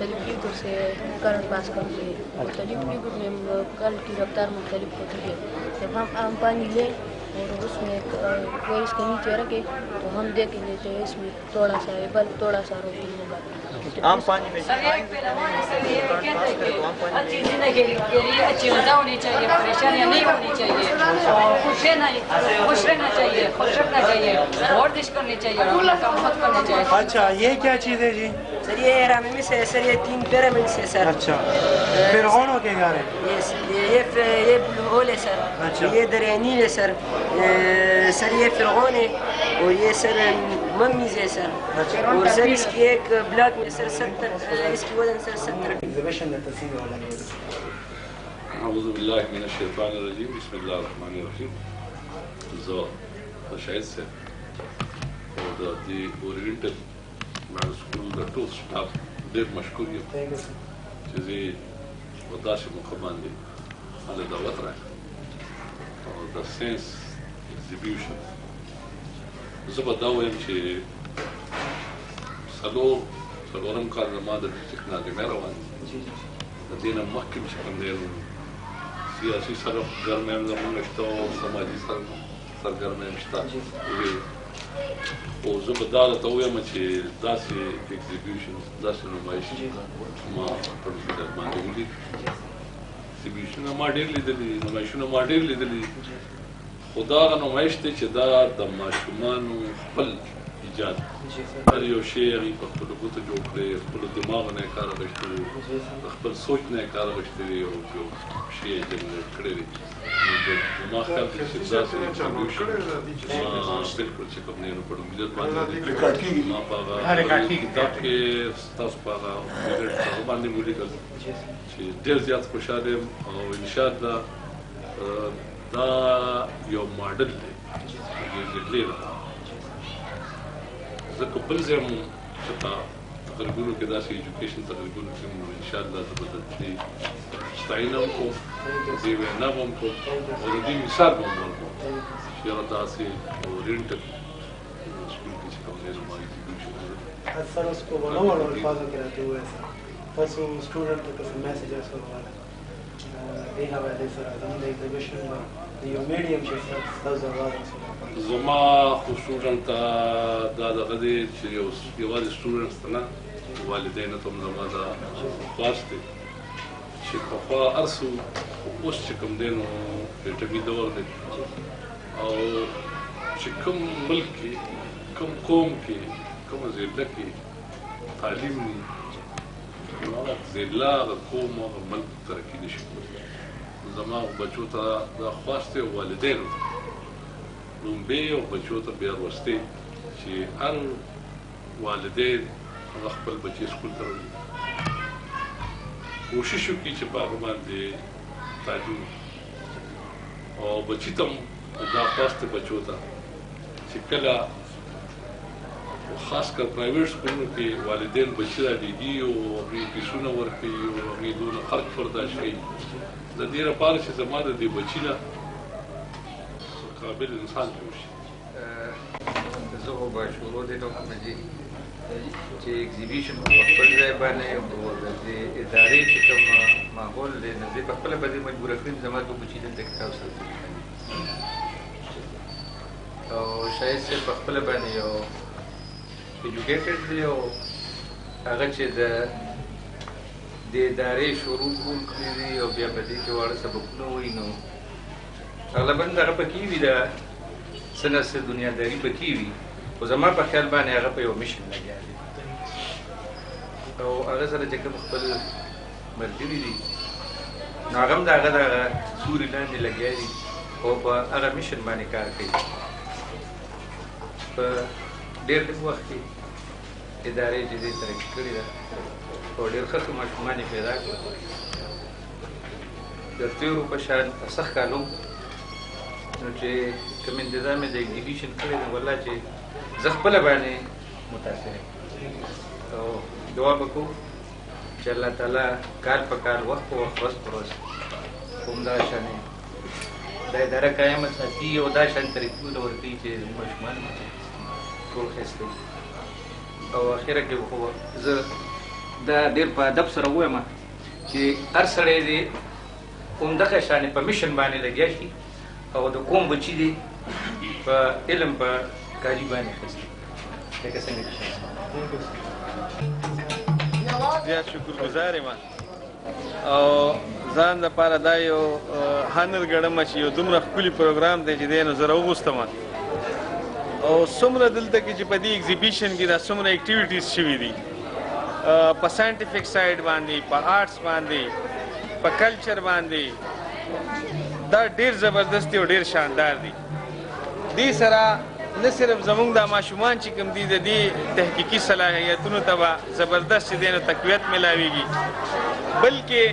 मुख्तलिफ लीगों से करंट पास करते हैं। मुख्तलिफ लीगों में कल की रफ्तार मुख्तलिफ होती है। जब हम आम पानी लें और उसमें कोई इसके नीचे रखे तो हम देखेंगे तो इसमें थोड़ा सा बल्ब थोड़ा सा रोशनी होगा। आम पानी में अच्छी जिंदगी के लिए अच्छी मजा होनी चाहिए, परेशानियाँ नहीं होनी चाहिए, खुश रहना चाहिए, खुश रखना चाहिए, वर्जिश करनी चाहिए, मत करनी चाहिए। अच्छा, ये क्या चीज़ है जी? सर ये एरामिस है सर, ये 3 पिरामिड्स है सर। अच्छा, फिरौनों के घर है। ये ब्लू होल है सर। अच्छा। ये दरिया नील है सर। सर ये फिरौन है और ये सर मम्मीज है सर। और सर इसकी एक ब्लॉक में सर 70 इसकी वजन सर 70 एग्जीबिशन में तस्वीर वाला है। أعوذ بالله من الشيطان الرجيم بسم الله الرحمن الرحيم. زه شاهد سه او د دې اورینټل مع سکول د ټول سټاف ډېر مشکور یم چې زه په داسې موقع باندې هله دعوت راکړه او د ساینس ایگزیبیشن زه به دا وایم چې څلورم کال زما د ټکنالوژۍ روان دي د دې نه مخکې چې کوم دی سیاسي سرګرمۍ هم زموږ شته او سماجي سرګرمۍ هم شته او زه به دا درته ووایم چې داسې ایگزیبیشن داسې نمایش ما په فکر باندې ولید ایگزیبیشنونه ما ډېر لیدلي نمایشونه ما ډېر لیدلي خو دا هغه نمایش دی چې دا د ماشومانو خپل ایجاد هر یو شی هغوی په خپلو ګوتو جوړ کړی خپلو دماغ نه یې کار اخیستی دی خپل سوچ نه یې کار اخیستی دی او یو شی یې جنریټ کړی دی زما خیال دی چې داسې ایگزیبیشن ما بلکل چې کوم دی نو په ډومبیزت باندې ما په هغه کتاب کې ستاسو په هغه هغه باندې مو لیکل چې ډېر زیات خوشحاله یم او انشاءالله دا یو ماډل دی زیږېدلی ده ځکه بل ځای مو چې تقریبونو کې داسې ایجوکیشن تقریبونو کې مو انشاءالله زه به د دې ستاینه هم کوم د دې وینا به هم کوم او د دې مثال به هم ورکوم چې یاره داسې اورینټل سکول کې چې کوم دی زما ایگزیبیشن सर उसको बड़ों और अल्फाजों के रहते हुए सर बस वो स्टूडेंट को some messages or they have a this the exhibition your medium should those are rather زما خو سټوډنټ ته دا دغه دی چې یوازې سټوډنټس ته نه والدینو ته هم زما دا خواست دی چې پخوا هر څه اوس چې کوم دی نو انټرنیټ دور دی او چې کوم ملک کې کوم قوم کې کومه ضلع کې تعلیم وي نو هغه ضلع هغه قوم هغه ملک ترقي نه شي کولی زما بچو ته دا خواست دی والدینو ته لومبۍ او بچو ته بیا لوستې چې هر والدین هغه خپل بچي سکول ته راوړي کوشش وکړي چې په هغه باندې تعلیم او بچي ته دا خواست دی بچو ته چې کله خاص کر پرایویټ سکولونو کې والدین بچي رالیږي او هغوی فیسونه ورکوي او هغوی دونه خرج برداشت کوي د دې لپاره چې زما د دې بچي نه قابل انسان جوړ شي زه خو به شروع دې ټوکه نه دي چې ایگزیبیشن په خپل ځای باندې او د دې ادارې چې کوم ماحول دی نو زه په خپله به دې مجبوره کړم زما دوه بچي دلته کتاب ساتي او شاید صرف په خپله باندې یو ایجوکیټډ دی او هغه چې د دې ادارې شروع کوم کړي دي او بیا په دې کې واړه سبقونه وایي نو اغلبا دغه پکې وي د څه نه څه دنیاداري پکې وي خو زما په خیال باندې هغه په یو میشن لګیا دی او هغه سره چې کوم خپل ملګري دي نو هغه هم د هغه دغه سوري لاندې لګیا دي او په هغه میشن باندې کار کوي په ډېر لږ وخت کې ادارې چې دې ترقي کړې ده او ډېر ښه ښه ماشومان یې پیدا کړل د تېرو په شان سخت کالو نو چې کوم انتظام یې د ایگزیبیشن کړی دی والله چې زه خپله باندې متاثر یم او دعا به کوو چې الله تعالی کال په کال وخت په وخت ورځ په ورځ همدغه شانې دا اداره قایمه ساتي او دا شان طریقې ته ورکوي چې ماشومان ټول ښایسته وي او اخره کې خو زه دا ډېر په ادب سره ووایم چې هر سړی دی همدغه شانې په میشن باندې لګیا شي او د قوم بچي دي په علم په کاري باندې اخیستي لکه څنګه چې زیات شکرګزار یم او ځان دپاره دا یو هنر ګڼم چې یو دومره ښکلي پروګرام دی چې دی نو زه راوغوستم او څومره دلته کې چې په دې ایگزیبیشن کې دا څومره اکټیویټیز شوي دي په ساینټیفک سایډ باندې په آرټس باندې په کلچر باندې دا ډېر زبردست دی او ډېر شاندار دی دې سره نه صرف زموږ دا ماشومان چې کوم دي د دې تحقیقي صلاحیتونو ته به زبردست چې دی نو تقویت میلاویږي بلکې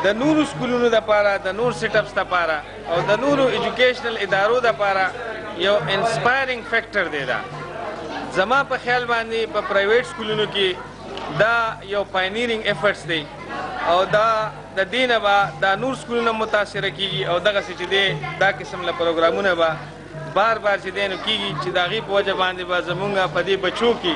د نورو سکولونو دپاره د نور سیټ اپس دپاره او د نورو ایجوکیشنل ادارو دپاره یو انسپایرنګ فیکټر دی دا زما په خیال باندې په پرایویټ سکولونو کې دا یو پاینیرینګ ایفرټس دی او دا د دې نه به دا نور سکولونه متاثره کیږي او دغسې چې دی دا قسم له پروګرامونه به بار بار چې دی نو کیږي چې د هغې په وجه باندې به زمونږ په دې بچو کې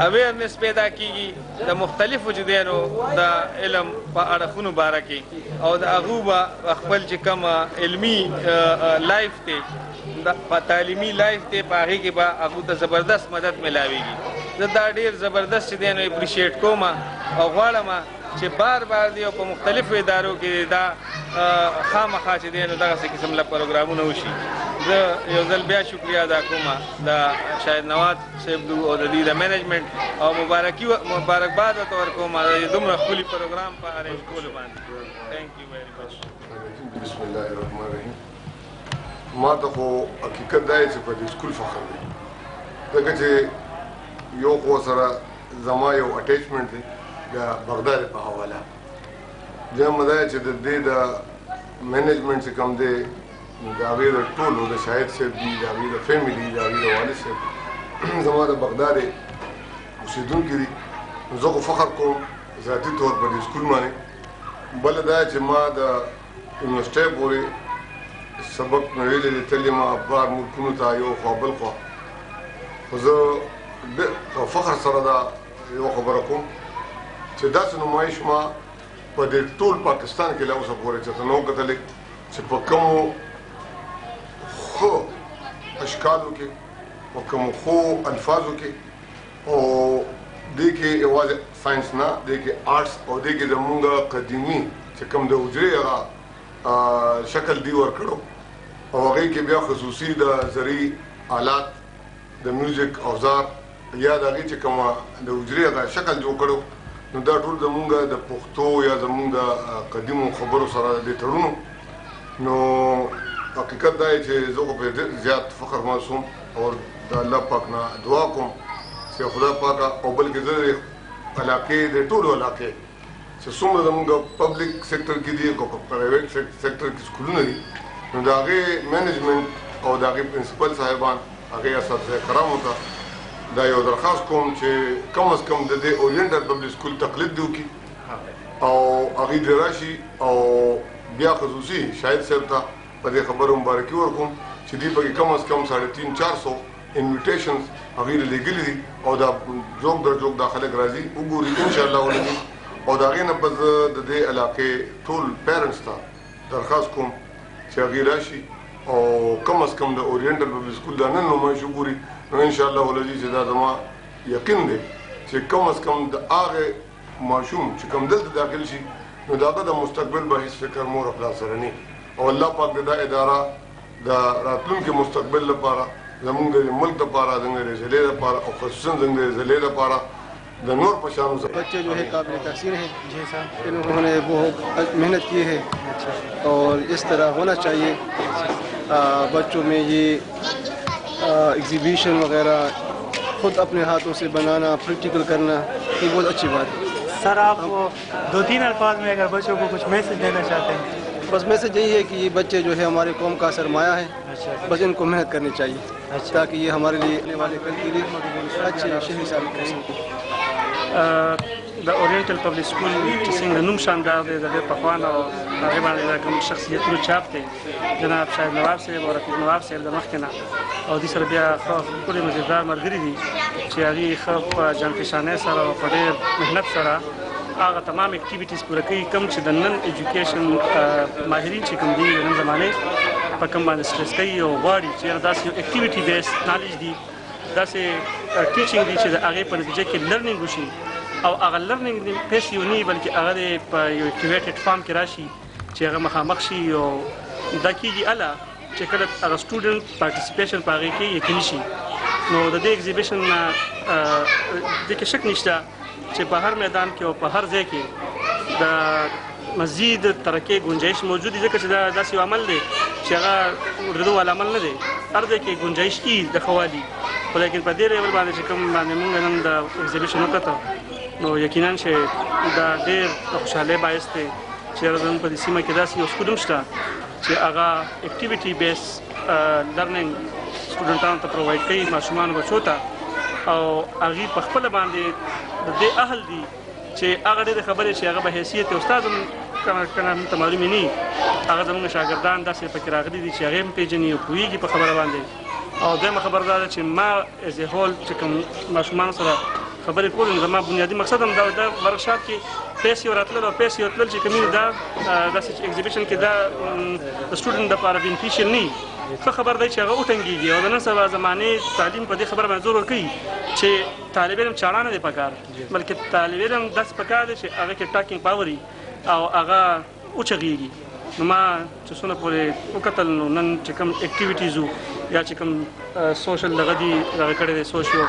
اویرنس پیدا کیږي د مختلفو چې دی نو د علم په اړخونو باره کې او د هغو به خپل چې کوم علمي لایف دی په تعلیمي لایف دی په هغې کې به هغو ته زبردست مدد میلاویږي زه دا ډېر زبردست چې دی نو اپریشیټ کوم او غواړم چې بار بار دی او په مختلفو ادارو کې دا خامخا چې دی نو دغسې قسم له پروګرامونه وشي زه یو ځل بیا شکریه ادا کوم د شاهد نواز صاحب او د دې د مینجمنټ او مبارکباد ورته ورکوم د دومره ښکلي پروګرام په ارینج کولو باندې تھینک یو ویری مچ بسم الله الرحمن الرحیم ما ته خو حقیقت دا چې په دې سکول فخر دی ځکه چې یو خو سره زما یو اټیچمنټ دی د بغداد په حواله دویم دا چې د دې د مینجمنټ چې کوم دی د هغې د ټولو د شاهد صاحب دي د هغې د فیملي د هغې د والد صاحب زما د بغداد اوسېدونکي دي زه خو فخر کوم ذاتي طور په دې سکول باندې بله دا چې ما د یونیورسټۍ پورې سبق مې ویلی دی تللی ما بار ملکونو ته یو خوا بل خوا خو زه په فخر سره دا یو خبره کوم چې داسې نمایش ما په دې ټول پاکستان کې لا اوسه پورې چېرته نه و کتلی چې په کومو ښه اشکالو کې په کومو ښو الفاظو کې او دې کې یوازې ساینس نه دې کې آرټس او دې کې زمونږ قدیمي چې کوم د حجرې هغه شکل دی ورکړو او هغې کې بیا خصوصي د زرعي آلات د میوزیک اوزار یا د هغې چې کومه د حجرې هغه شکل جوړ کړو نو دا ټول زمونږ د پښتو یا زمونږ د قدیمو خبرو سره د تړونو نو حقیقت دا دی چې زه خو پرې زیات فخر محسوم او د الله پاک نه دعا کوم چې خدا پاکه او بلکې زه د علاقې د ټولو علاقې چې څومره زمونږ پبلک سیکټر کې دي او په پرایویټ سیکټر کې سکولونه دي نو د هغې مینجمنټ او د هغې پرنسپل صاحبان هغې اساتذه کرامو ته دا یو درخواست کوم چې کم از کم د دې اورینټل پبلک سکول تقلید دې وکړي او هغې دې راشي او بیا خصوصي شاهد صاحب ته په دې خبرو مبارکي ورکوم چې دوی پکې کم از کم 350-400 انویټیشنز هغې لېږلي دي او دا جوک در جوک دا خلک راځي وګوري انشاءالله ولګي او د هغې نه به زه د دې علاقې ټول پیرنټس ته درخواست کوم چې هغې راشي او کم از کم د اورینټل پبلک سکول دا نن نمایش وګوري نو انشاءالله ولګي چې دا زما یقین دی چې کم از کم د هغې ماشوم چې کوم دلته داخل شي نو د هغه د مستقبل به هېڅ فکر مور او پلار سره نه او الله پاک د دا اداره د راتلونکي مستقبل لپاره زمونږ د ملک لپاره زمونږ د ضلع لپاره او خصوصا زمونږ د ضلع لپاره د نور پشانوں سے بچے جو ہے قابل تحسین ہیں انہوں نے بہت محنت کی ہے اور اس طرح ہونا چاہیے بچوں میں یہ ایگزیبیشن وغیرہ خود اپنے ہاتھوں سے بنانا پریکٹیکل کرنا یہ بہت اچھی بات ہے سر آپ وہ 2-3 الفاظ میں اگر بچوں کو کچھ میسج دینا چاہتے ہیں بس میسج یہی ہے کہ یہ بچے جو ہے ہمارے قوم کا سرمایہ ہے بس ان کو محنت کرنی چاہیے تاکہ یہ ہمارے لیے آنے والے کل کے لیے اچھے شہری ثابت کر سکیں د اورینټل پبلک سکول چې څنګه نوم شاندار دی د ډېر پخوانه او هغې باندې د کوم شخصیتونو چاپ دی جناب شاهد نواب صاحب او رفیق نواب صاحب د مخکې نه او دې سره بیا ښه ښکلي مزیدار ملګري دي چې هغې ښه په جانفشانۍ سره او په ډېر محنت سره هغه تمام اکټیویټیز پوره کوي کوم چې د نن ایجوکیشن ماهرین چې کوم دي د نن زمانې په کوم باندې سټرس کوي او غواړي چې داسې یو اکټیویټي بیس نالج دي داسې ټیچینګ دي چې د هغې په نتیجه کې لرنینګ وشي او هغه لرنینګ پیسې ونی بلکې هغه په یو اکټیویټډ فارم کې راشي چې هغه مخامخ شي او دا کېږي اله چې کله هغه سټوډنټ پارټیسپیشن په هغې کې یقیني شي نو د دې ایگزیبیشن نه دې کې شک نشته چې په هر میدان کې او په هر ځای کې د مزید ترقۍ گنجایش موجود دی ځکه چې دا داسې یو عمل دی چې هغه ردو والا عمل نه دی هر ځای کې گنجایش ای د ښه والي خو لیکن په دې لیول باندې چې کوم باندې موږ نن د ایگزیبیشن وکړه نو یقینا چې دا ډېر د خوشحالۍ باعث دی چې زموږ په دې سیمه کې داسې یو سکول هم شته چې هغه اکټیویټي بیس لرنینګ سټوډنټانو ته پرووایډ کوي ماشومانو بچو ته او هغې په خپله باندې د دې اهل دي چې هغه ډېرې خبرې چې هغه به حیثیت استاد هم کنه موږ ته معلومې نه وي هغه زموږ شاګردان داسې پکې راغلي دي چې هغې هم پېژني او پوهېږي په خبره باندې او دویمه خبره دا ده چې ما ایز ا هول چې کوم ماشومانو سره خبرې کول نو زما بنیادي مقصد هم دا ورکشاپ کې پیسې ورتلل او پیسې ورتلل چې کومې دا داسې ایگزیبیشن کې دا د سټوډنټ دپاره بینیفیشل نه وي ښه خبر دی چې هغه وټنګېږي او د نن سبا زمانې تعلیم په دې خبره باندې زور ورکوي چې طالب علم چاړه نه دی پکار بلکې طالب علم داسې پکار دی چې هغه کې ټاکینګ پاور وي او هغه وچغېږي نو ما چې څونه پورې وکتل نو نن چې کوم اکټیویټیز وو یا چې کوم سوشل دغه دي دغه کړی دی سوشیو